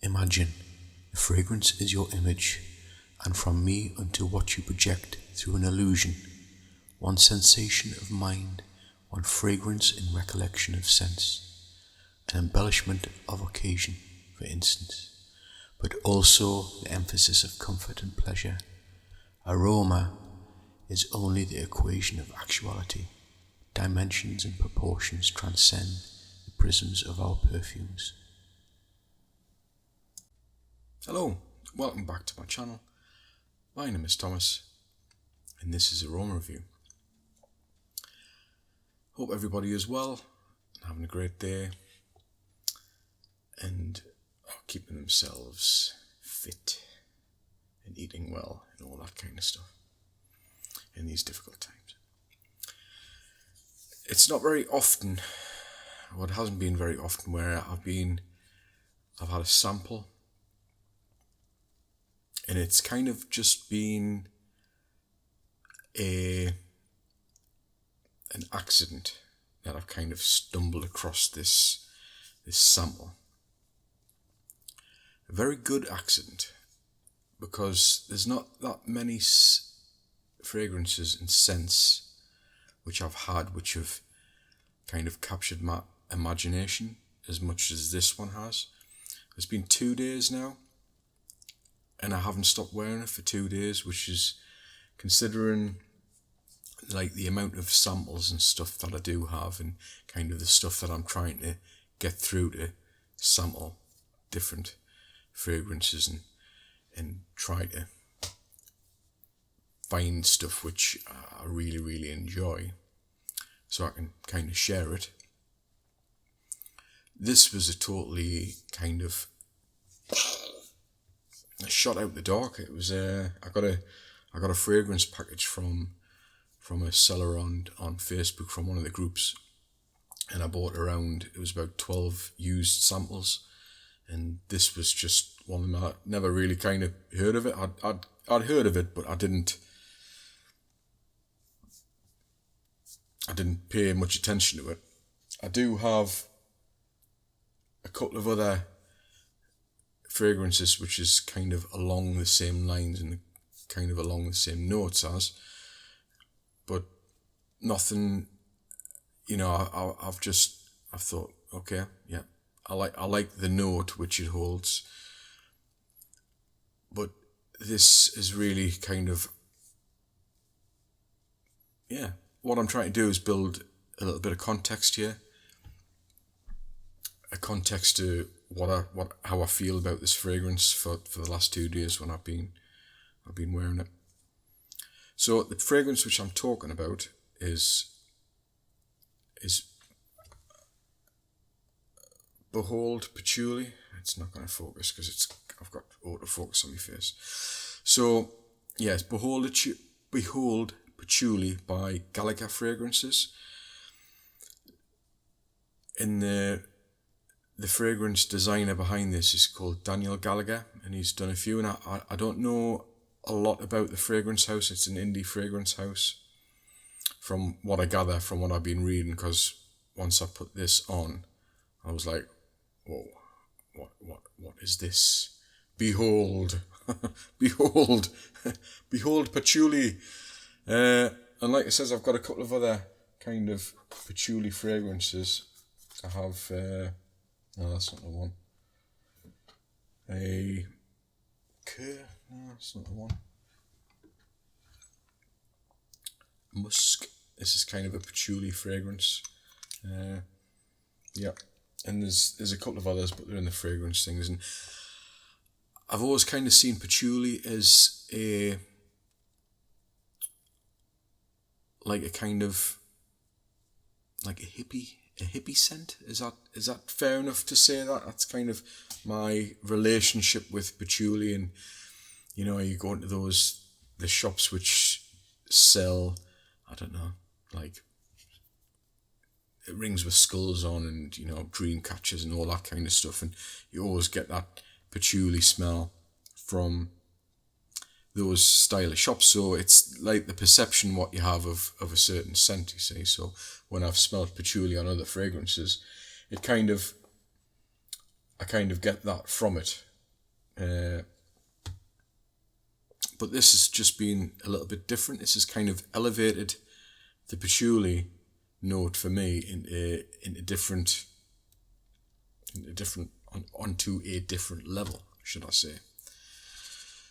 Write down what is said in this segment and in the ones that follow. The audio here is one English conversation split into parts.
Imagine, the fragrance is your image, and from me unto what you project through an illusion, one sensation of mind, one fragrance in recollection of sense, an embellishment of occasion, for instance, but also the emphasis of comfort and pleasure. Aroma is only the equation of actuality. Dimensions and proportions transcend the prisms of our perfumes. Hello, welcome back to my channel. My name is Thomas, and this is Aroma Review. Hope everybody is well, and having a great day, and keeping themselves fit, and eating well, and all that kind of stuff in these difficult times. It's not very often, or it hasn't been very often, where I've had a sample, and it's kind of just been an accident that I've kind of stumbled across this sample. A very good accident, because there's not that many fragrances and scents which I've had which have kind of captured my imagination as much as this one has. It's been 2 days now, and I haven't stopped wearing it for 2 days, which is, considering like the amount of samples and stuff that I do have, and kind of the stuff that I'm trying to get through to sample different fragrances and try to find stuff which I really, really enjoy, so I can kind of share it. This was a totally kind of a shot out the dark. It was I got a fragrance package from a seller on Facebook, from one of the groups, and I bought around, it was about 12 used samples, and this was just one of them. I never really kind of heard of it. I'd heard of it, but I didn't pay much attention to it. I do have a couple of other fragrances which is kind of along the same lines and kind of along the same notes as, but nothing, I've thought, okay, yeah, I like the note which it holds, but this is really kind of, yeah, what I'm trying to do is build a little bit of context here, a context to how I feel about this fragrance for the last 2 days when I've been wearing it. So the fragrance which I'm talking about is Behold Patchouli. It's not going to focus because I've got autofocus on my face. So yes, Behold Patchouli by Gallagher Fragrances. And the fragrance designer behind this is called Daniel Gallagher, and he's done a few, and I don't know a lot about the fragrance house. It's an indie fragrance house, from what I gather, from what I've been reading, because once I put this on, I was like, whoa, what is this? Behold, behold, behold Patchouli. And like it says, I've got a couple of other kind of patchouli fragrances. I have, no, that's not the one. No, that's not the one. Musk. This is kind of a patchouli fragrance. Yeah, and there's a couple of others, but they're in the fragrance things. And I've always kind of seen patchouli as a kind of like a hippie scent. Is that fair enough to say that? That's kind of my relationship with patchouli. And you go into the shops which sell, I don't know, like rings with skulls on, and dream catchers and all that kind of stuff, and you always get that patchouli smell from those style of shops. So it's like the perception what you have of a certain scent, you see. So when I've smelled patchouli on other fragrances, I kind of get that from it. But this has just been a little bit different. This has kind of elevated the patchouli note for me onto a different level, should I say.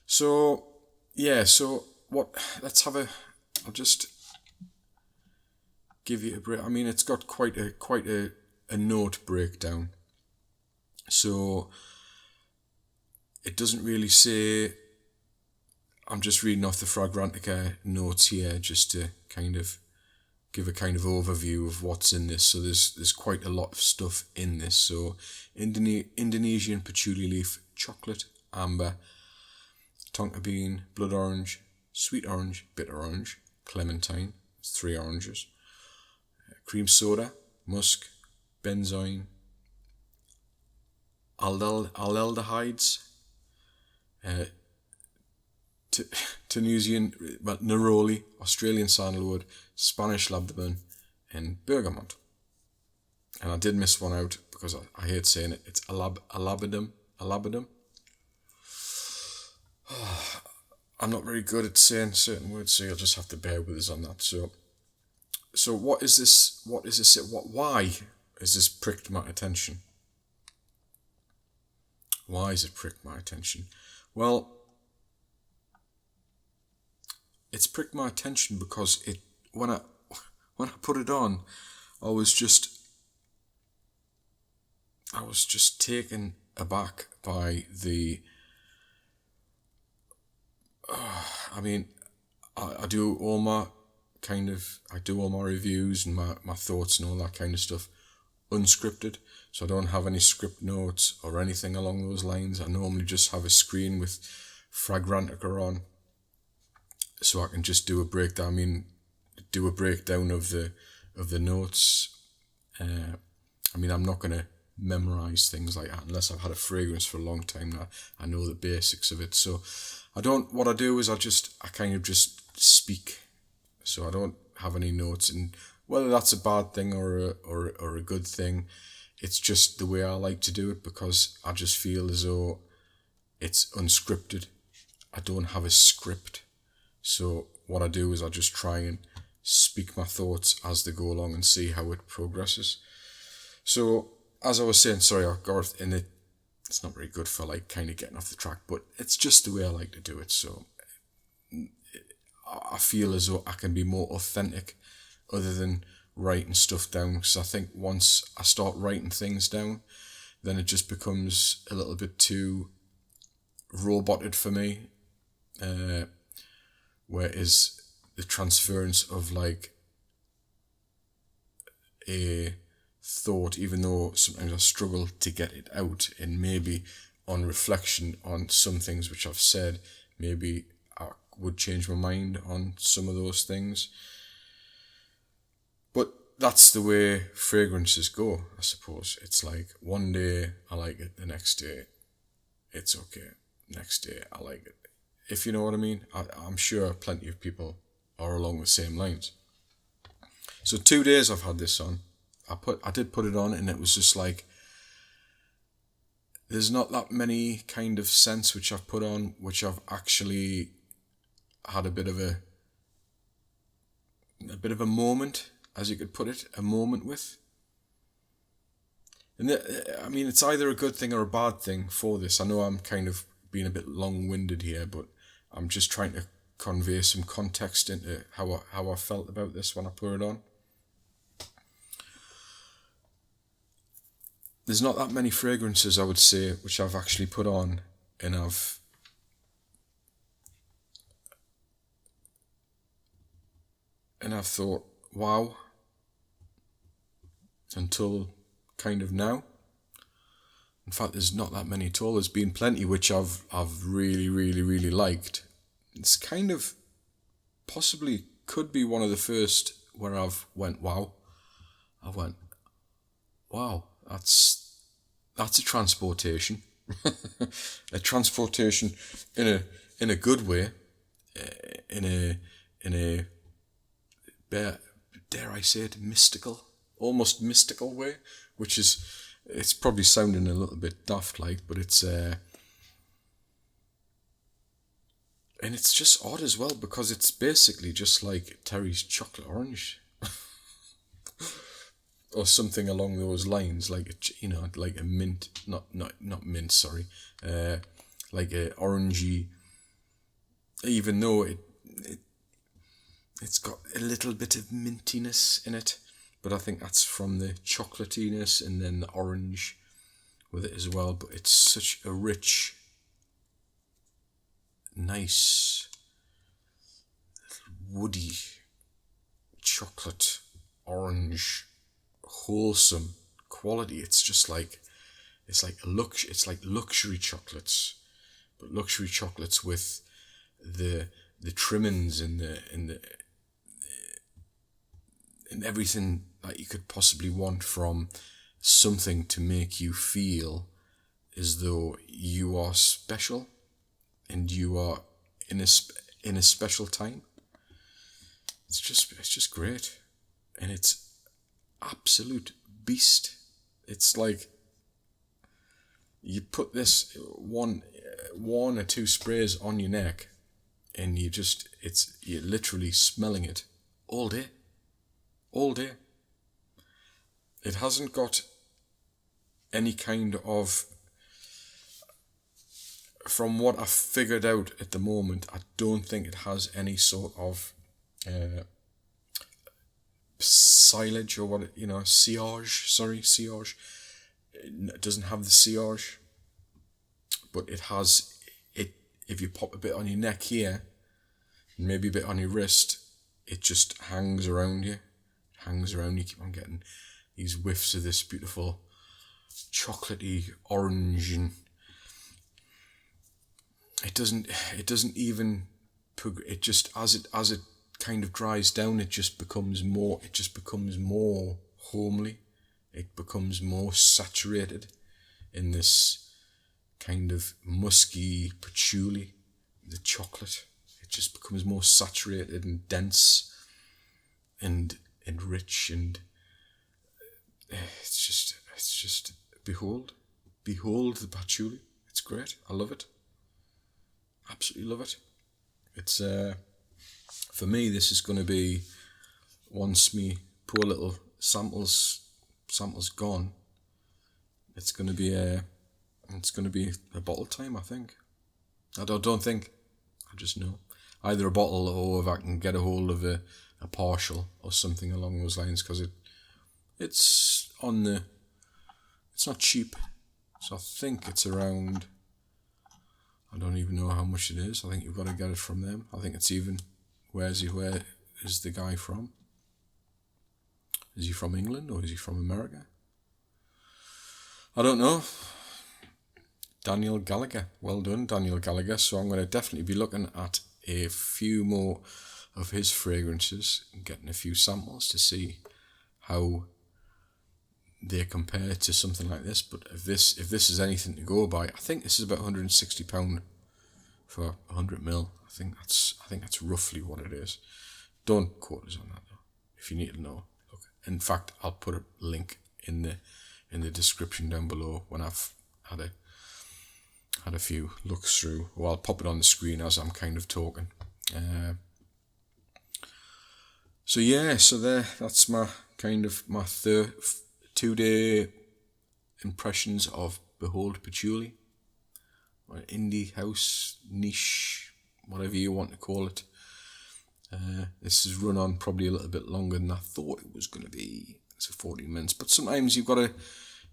So yeah, I'll just give you a break. I mean, it's got quite a note breakdown. So it doesn't really say, I'm just reading off the Fragrantica notes here just to kind of give a kind of overview of what's in this. So there's quite a lot of stuff in this. So Indonesian patchouli leaf, chocolate, amber, tonka bean, blood orange, sweet orange, bitter orange, clementine, 3 oranges, cream soda, musk, benzoin, aldehydes, Tunisian, neroli, Australian sandalwood, Spanish labdanum, and bergamot. And I did miss one out because I hate saying it. It's alabadum. I'm not very good at saying certain words, so you'll just have to bear with us on that. So what is this? Why has this pricked my attention? Why has it pricked my attention? Well, it's pricked my attention because when I put it on, I was just taken aback by the. I do all my reviews and my thoughts and all that kind of stuff unscripted, so I don't have any script notes or anything along those lines. I normally just have a screen with Fragrantica on, so I can just do a breakdown. Of the notes. I'm not gonna memorize things like that unless I've had a fragrance for a long time now. I know the basics of it, so what I do is I kind of just speak, so I don't have any notes, and whether that's a bad thing or a good thing, it's just the way I like to do it, because I just feel as though it's unscripted. I don't have a script, so what I do is I just try and speak my thoughts as they go along and see how it progresses. So as I was saying, sorry, I got in it. It's not very good for like kind of getting off the track, but it's just the way I like to do it. So I feel as though I can be more authentic other than writing stuff down, because I think once I start writing things down, then it just becomes a little bit too roboted for me. Whereas the transference of like a thought, even though sometimes I struggle to get it out, and maybe on reflection on some things which I've said, maybe I would change my mind on some of those things. But that's the way fragrances go, I suppose. It's like one day I like it, the next day it's okay, next day I like it. If you know what I mean. I'm sure plenty of people are along the same lines. So 2 days I've had this on. I did put it on, and it was just like, there's not that many kind of scents which I've put on which I've actually had a bit of a moment, as you could put it, a moment with. And it's either a good thing or a bad thing for this. I know I'm kind of being a bit long-winded here, but I'm just trying to convey some context into how I felt about this when I put it on. There's not that many fragrances, I would say, which I've actually put on and I've thought, wow, until kind of now. In fact, there's not that many at all. There's been plenty which I've really, really, really liked. It's kind of possibly could be one of the first where I've went, wow. I went, wow, that's a transportation. A transportation in a good way, in a dare I say it, almost mystical way, which is, it's probably sounding a little bit daft like, but it's And it's just odd as well because it's basically just like Terry's chocolate orange. Or something along those lines, like like a mint, not mint, sorry, like a orangey. Even though it's got a little bit of mintiness in it, but I think that's from the chocolatiness and then the orange with it as well. But it's such a rich, nice, woody chocolate orange, wholesome quality. It's just like it's like luxury chocolates, but luxury chocolates with the trimmings and everything that you could possibly want from something to make you feel as though you are special and you are in a special time. It's just great, and it's absolute beast. It's like you put this one or two sprays on your neck, and you're literally smelling it all day. It hasn't got any kind of, from what I've figured out at the moment, I don't think it has any sort of silage or sillage. It doesn't have the sillage, but it has it. If you pop a bit on your neck here, and maybe a bit on your wrist, it just hangs around you. You keep on getting these whiffs of this beautiful chocolatey orange, and it doesn't even. It just as it kind of dries down, it just becomes more homely. It becomes more saturated in this kind of musky patchouli, the chocolate. It just becomes more saturated and dense and rich, and it's just behold the patchouli. It's great. I love it. Absolutely love it. It's for me, this is going to be, once me poor little samples gone, it's going to be a bottle time, I think. I just know. Either a bottle, or if I can get a hold of a partial or something along those lines, because it's not cheap. So I think it's around, I don't even know how much it is. I think you've got to get it from them. I think it's even, where is the guy from? Is he from England or is he from America? I don't know. Daniel Gallagher. Well done, Daniel Gallagher. So I'm going to definitely be looking at a few more of his fragrances and getting a few samples to see how they compare to something like this. But if this is anything to go by, I think this is about £160 for 100ml. I think that's roughly what it is. Don't quote us on that though, if you need to know. Look, in fact, I'll put a link in the description down below when I've had a few looks through, or I'll pop it on the screen as I'm kind of talking. So that's my 2-day impressions of Behold Patchouli, or indie house, niche, whatever you want to call it. This has run on probably a little bit longer than I thought it was going to be. It's 40 minutes, but sometimes you've got to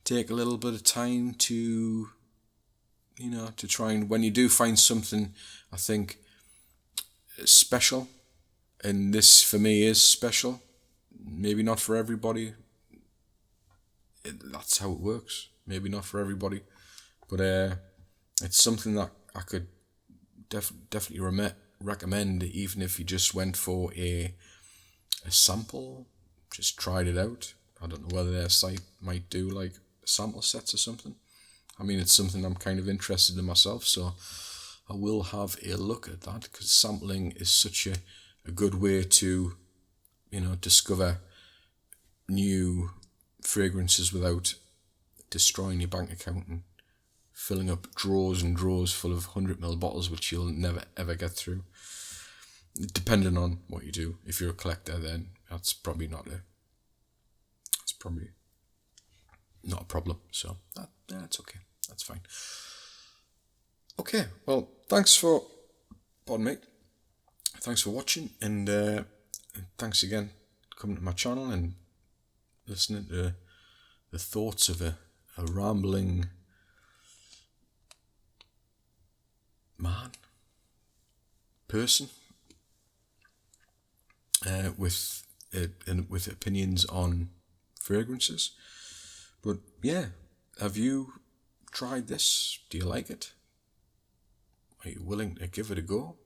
take a little bit of time to try, and when you do find something, I think, special, and this for me is special, maybe not for everybody, that's how it works, maybe not for everybody, but it's something that I could definitely recommend, even if you just went for a sample, just tried it out. I don't know whether their site might do like sample sets or something. I mean, it's something I'm kind of interested in myself, so I will have a look at that, because sampling is such a good way to, discover new fragrances without destroying your bank account and filling up drawers and drawers full of 100ml bottles, which you'll never ever get through. Depending on what you do. If you're a collector, then that's probably not a problem. So that's okay. That's fine. Okay, well, thanks for watching, and thanks again for coming to my channel and listening to the thoughts of a rambling person with opinions on fragrances. But yeah, have you tried this? Do you like it? Are you willing to give it a go?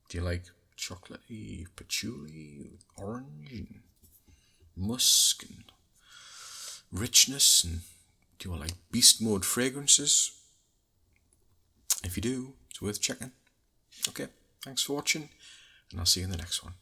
Do you like chocolatey patchouli, orange and musk and richness? And do you like beast mode fragrances? If you do, it's worth checking. Okay, thanks for watching, and I'll see you in the next one.